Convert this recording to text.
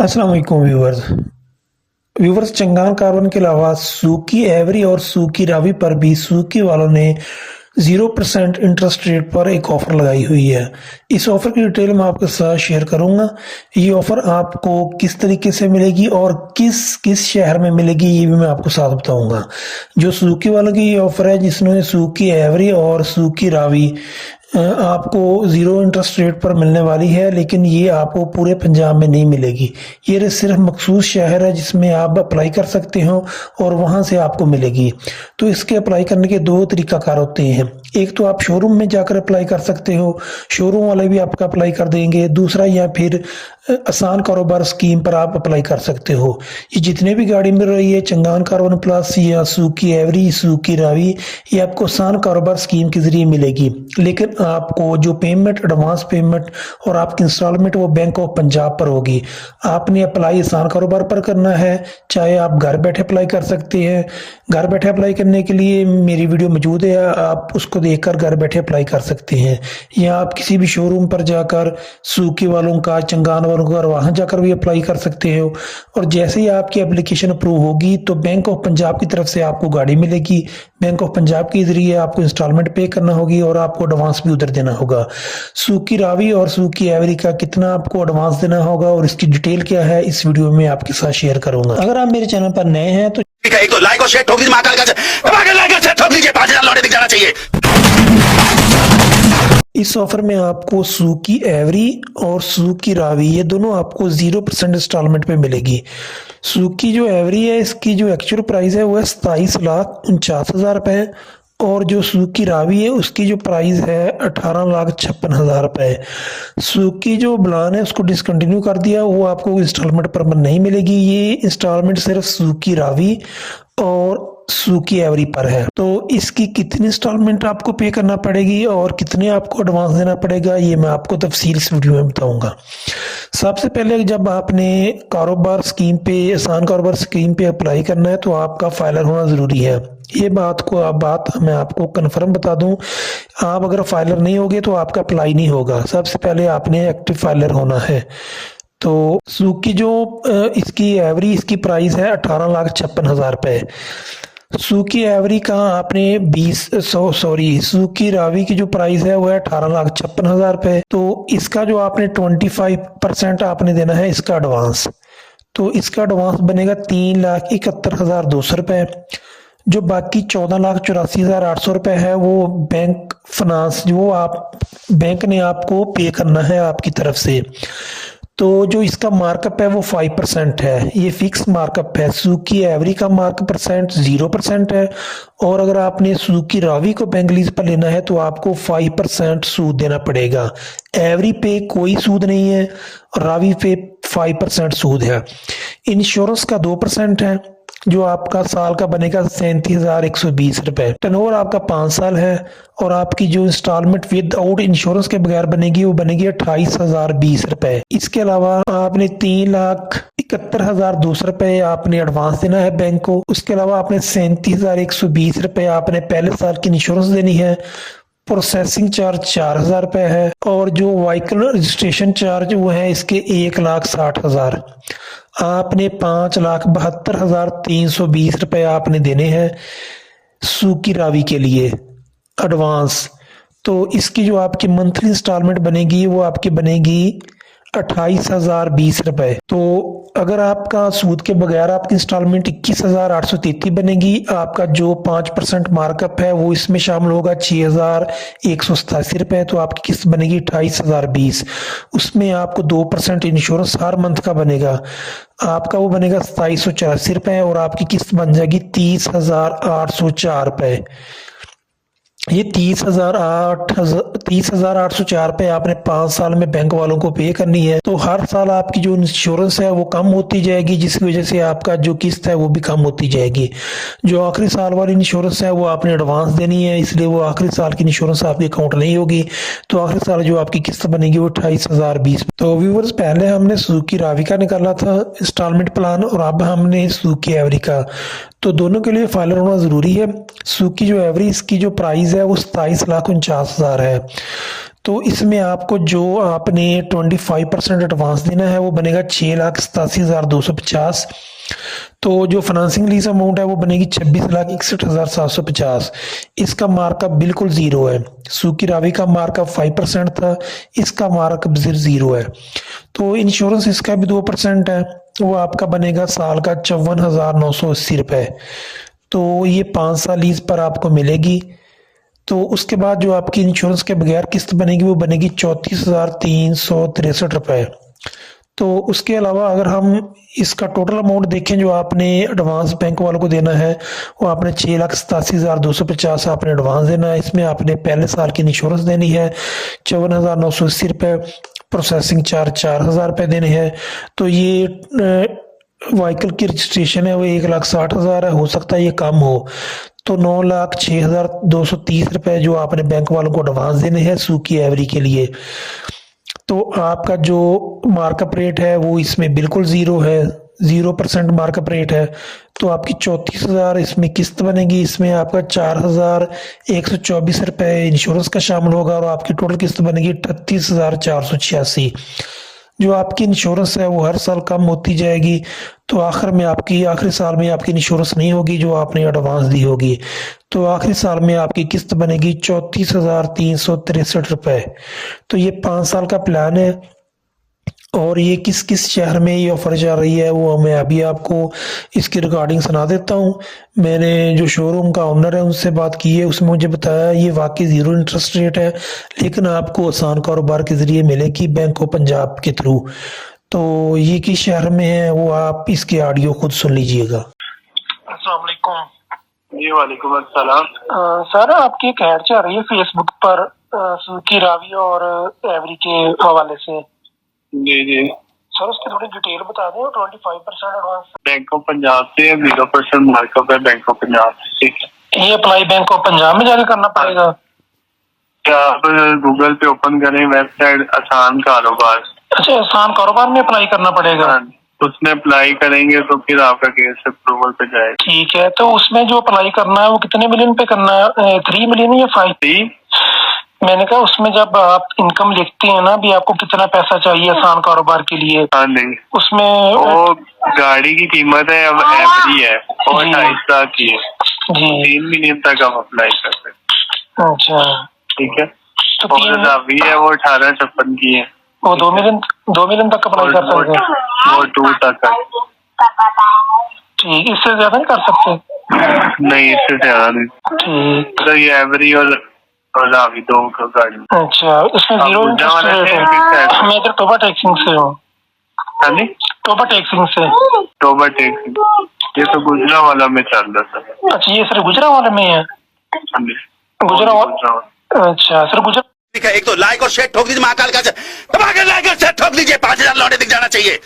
अस्सलाम वालेकुम viewers. Changan carbon के अलावा सूकी एवरी और सूकी रावी पर भी सूकी वालों ने 0% इंटरेस्ट रेट पर एक ऑफर लगाई हुई है। इस ऑफर की डिटेल मैं आपके साथ शेयर करूंगा। ये ऑफर आपको किस तरीके से मिलेगी और किस किस शहर में मिलेगी ये भी मैं आपको साथ बताऊंगा। जो सूकी वालों की ये ऑफर है जिसमें सूकी एवरी और सूकी रावी आपको ज़ीरो इंटरेस्ट रेट पर मिलने वाली है, लेकिन ये आपको पूरे पंजाब में नहीं मिलेगी। ये सिर्फ मखसूस शहर है जिसमें आप अप्लाई कर सकते हो और वहाँ से आपको मिलेगी। तो इसके अप्लाई करने के दो तरीकाकार होते हैं। एक तो आप शोरूम में जाकर अप्लाई कर सकते हो, शोरूम वाले भी आपका अप्लाई कर देंगे। दूसरा या फिर आसान कारोबार स्कीम पर आप अप्लाई कर सकते हो। ये जितने भी गाड़ी मिल रही है चंगान कार्बन प्लस या सूकी एवरी सूकी रावी, ये आपको आसान कारोबार स्कीम के जरिए मिलेगी। लेकिन आपको जो पेमेंट एडवांस पेमेंट और आपकी इंस्टॉलमेंट वो बैंक ऑफ पंजाब पर होगी। आपने अप्लाई आसान कारोबार पर करना है, चाहे आप घर बैठे अप्लाई कर सकते हैं। घर बैठे अप्लाई करने के लिए मेरी वीडियो मौजूद है, आप उसको देखकर घर बैठे अप्लाई कर सकते हैं। या आप किसी भी शोरूम पर जाकर सूकी वालों का चंगान वालों का वहां जाकर भी अप्लाई कर सकते हो। और जैसे ही आपकी एप्लीकेशन अप्रूव होगी तो बैंक ऑफ पंजाब की तरफ से आपको गाड़ी मिलेगी। बैंक ऑफ पंजाब के जरिए आपको इंस्टॉलमेंट पे करना होगी और आपको एडवांस भी उधर देना होगा। सूकी रावी और सूकी एवरी का कितना आपको एडवांस देना होगा और इसकी डिटेल क्या है इस वीडियो में आपके साथ शेयर करूंगा। अगर आप मेरे चैनल पर नए हैं तो एक तो लाइक और शेयर ठोक दीजिए, लाइक और शेयर ठोक दीजिए, 5,000 लौटे दिख जाना चाहिए। इस ऑफर में आपको सूकी एवरी और सूकी रावी ये दोनों आपको 0% इंस्टॉलमेंट पे मिलेगी। सूकी जो एवरी है इसकी जो एक्चुअल प्राइस है वो है 27,49,000 रुपए और जो सूकी रावी है उसकी जो प्राइस है 18,56,000 रुपए। सूकी जो ब्लान है उसको डिसकंटिन्यू कर दिया, वो आपको इंस्टॉलमेंट पर नहीं मिलेगी। ये इंस्टॉलमेंट सिर्फ सूकी रावी और सूकी एवरी पर है। तो इसकी कितनी इंस्टॉलमेंट आपको पे करना पड़ेगी और कितने आपको एडवांस देना पड़ेगा ये मैं आपको तफसील इस वीडियो में बताऊंगा। सबसे पहले जब आपने कारोबार स्कीम पे आसान कारोबार स्कीम पे अप्लाई करना है तो आपका फाइलर होना ज़रूरी है। ये बात मैं आपको कन्फर्म बता दूं, आप अगर फाइलर नहीं होगे तो आपका अप्लाई नहीं होगा। सबसे पहले आपने एक्टिव फाइलर होना है। तो सूकी जो इसकी एवरी इसकी प्राइस है 18,56,000 रुपए। सूकी एवरी का आपने सूकी रावी की जो प्राइस है वो है 18,56,000 रुपए। तो इसका जो आपने 25% आपने देना है इसका एडवांस। तो इसका एडवांस बनेगा 3,71,200 रुपए। जो बाकी 14,84,800 रुपए है वो बैंक फाइनेंस जो आप बैंक ने आपको पे करना है आपकी तरफ से। तो जो इसका मार्कअप है वो 5% है, ये फिक्स मार्कअप है। सूकी एवरी का मार्कअप परसेंट 0% है और अगर आपने सूकी रावी को बैंक लीज पर लेना है तो आपको 5% सूद देना पड़ेगा। एवरी पे कोई सूद नहीं है और रावी पे 5% सूद है। इंश्योरेंस का 2% है जो आपका साल का बनेगा 37,120 रुपए। टर्नओवर आपका 5 साल है और आपकी जो इंस्टॉलमेंट विदाउट इंश्योरेंस के बगैर बनेगी वो बनेगी 28,020 रुपए। इसके अलावा आपने 3,71,200 रुपए आपने एडवांस देना है बैंक को। उसके अलावा आपने 37,120 रुपए आपने पहले साल की इंश्योरेंस देनी है। प्रोसेसिंग चार्ज 4,000 रुपए है और जो व्हीकल रजिस्ट्रेशन चार्ज वो है इसके 1,60,000। आपने 5,72,320 रुपए आपने देने हैं सूकी रावी के लिए एडवांस। तो इसकी जो आपकी मंथली इंस्टॉलमेंट बनेगी वो आपकी बनेगी 28,020 रुपए। तो अगर आपका सूद के बगैर आपकी इंस्टॉलमेंट 21,833 बनेगी। आपका जो 5% मार्कअप है वो इसमें शामिल होगा 6,187 रुपए। तो आपकी किस्त बनेगी 28,020। उसमें आपको 2% इंश्योरेंस हर मंथ का बनेगा, आपका वो बनेगा 2,784 रुपए और आपकी किस्त बन जाएगी 30,804 रुपए। ये 30,804 रुपए आपने 5 साल में बैंक वालों को पे करनी है। तो हर साल आपकी जो इंश्योरेंस है वो कम होती जाएगी जिसकी वजह से आपका जो किस्त है वो भी कम होती जाएगी। जो आखिरी साल वाली इंश्योरेंस है वो आपने एडवांस देनी है, इसलिए वो आखिरी साल की इंश्योरेंस आपके अकाउंट नहीं होगी। तो आखिरी साल जो आपकी किस्त बनेगी वो 28,020। तो व्यूवर्स पहले हमने सूकी रावी का निकाला था इंस्टॉलमेंट प्लान और अब हमने सूकी एवरी का। तो दोनों के लिए फाइलर होना ज़रूरी है। सूकी जो एवरी इसकी जो प्राइस है वो 27,49,000 है। तो इसमें आपको जो आपने 25% एडवांस देना है वो बनेगा 6,87,250। तो जो फाइनेंसिंग लीज अमाउंट है वो बनेगी 26,61,750। इसका मार्कअप बिल्कुल ज़ीरो है। सूकी रावी का मार्कअप 5% था, इसका मार्कअप ज़ीरो है। तो इंश्योरेंस इसका भी 2% है, वो आपका बनेगा साल का 54,980 रुपये। तो ये 5 साल लीज पर आपको मिलेगी। तो उसके बाद जो आपकी इंश्योरेंस के बगैर किस्त बनेगी वो बनेगी 34,363 रुपये। तो उसके अलावा अगर हम इसका टोटल अमाउंट देखें जो आपने एडवांस बैंक वालों को देना है वो आपने 6,87,250 आपने एडवांस देना है। इसमें आपने पहले साल की इंश्योरेंस देनी है 54,980 रुपये, प्रोसेसिंग चार्ज 4,000 रुपये देने हैं। तो ये व्हीकल की रजिस्ट्रेशन है वो 1,60,000 है, हो सकता है ये कम हो। तो 9,06,230 रुपये जो आपने बैंक वालों को एडवांस देने हैं सूकी एवरी के लिए। तो आपका जो मार्कअप रेट है वो इसमें बिल्कुल ज़ीरो है, 0% मार्कअप रेट है। तो आपकी 34,000 इसमें किस्त बनेगी। इसमें आपका 4,124 रुपये इंश्योरेंस का शामिल होगा और आपकी टोटल किस्त बनेगी 38,486। जो आपकी इंश्योरेंस है वो हर साल कम होती जाएगी। तो आखिरी साल में आपकी इंश्योरेंस नहीं होगी जो आपने एडवांस दी होगी। तो आखिरी साल में आपकी किस्त बनेगी 34,363 रुपये। तो ये 5 साल का प्लान है और ये किस किस शहर में ये ऑफर चल रही है वो मैं अभी आपको इसकी रिकॉर्डिंग सुना देता हूँ। मैंने जो शोरूम का ओनर है उनसे बात की है, उसने मुझे बताया ये वाकई ज़ीरो इंटरेस्ट रेट है लेकिन आपको आसान कारोबार के ज़रिए मिलेगी बैंक ऑफ पंजाब के थ्रू। तो ये किस शहर में है वो आप इसके ऑडियो खुद सुन लीजिएगा। अस्सलाम वालेकुम। जी वालेकुम अस्सलाम। सर आपकी एक ऐड चल रही है फेसबुक पर सूकी रावी और एवरी के हवाले से। जी जी सर उसकी थोड़ी डिटेल बता दें। 25% एडवांस बैंक ऑफ पंजाब से 0% मार्कअप है बैंक ऑफ पंजाब से। ये अप्लाई बैंक ऑफ पंजाब में जाके करना पड़ेगा? क्या आप गूगल पे ओपन करें वेबसाइट आसान कारोबार। अच्छा आसान कारोबार में अप्लाई करना पड़ेगा। उसमें अप्लाई करेंगे तो फिर आपका केस अप्रूवल पे जाएगा। ठीक है, तो उसमें जो अप्लाई करना है वो कितने मिलियन पे करना है? 3 मिलियन या 5? मैंने कहा उसमें जब आप इनकम लिखते हैं ना भी आपको कितना पैसा चाहिए आसान कारोबार के लिए। हाँ नहीं उसमें वो गाड़ी की कीमत है अब एवरी है और 2.5 लाख की है जी। 3 मिलियन तक आप अप्लाई कर सकते हैं। अच्छा ठीक है। तो और अभी है वो 1856 की है, वो 2 मिलियन तक अप्लाई कर सकते हैं। वो 2 तक है। ठीक, इससे ज्यादा नहीं कर सकते? नहीं इससे ज्यादा नहीं। ठीक, तो ये एवरी और रावी दो का गाड़ी। अच्छा इसमें जीरो इंटरेस्ट रेट है। मैं इधर टोबा टैक्सिंग से हूँ। टोबा टैक्सिंग से। टोबा टैक्सिंग ये तो गुजरांवाला में चल रहा था। अच्छा ये सर गुजरांवाला में है? गुजरांवाला। अच्छा सर ठीक है, एक तो लाइक और शेयर ठोक दीजिए महाकाल का, दबा के लाइक और शेयर ठोक दीजिए, 5,000 लौटे दिख जाना चाहिए।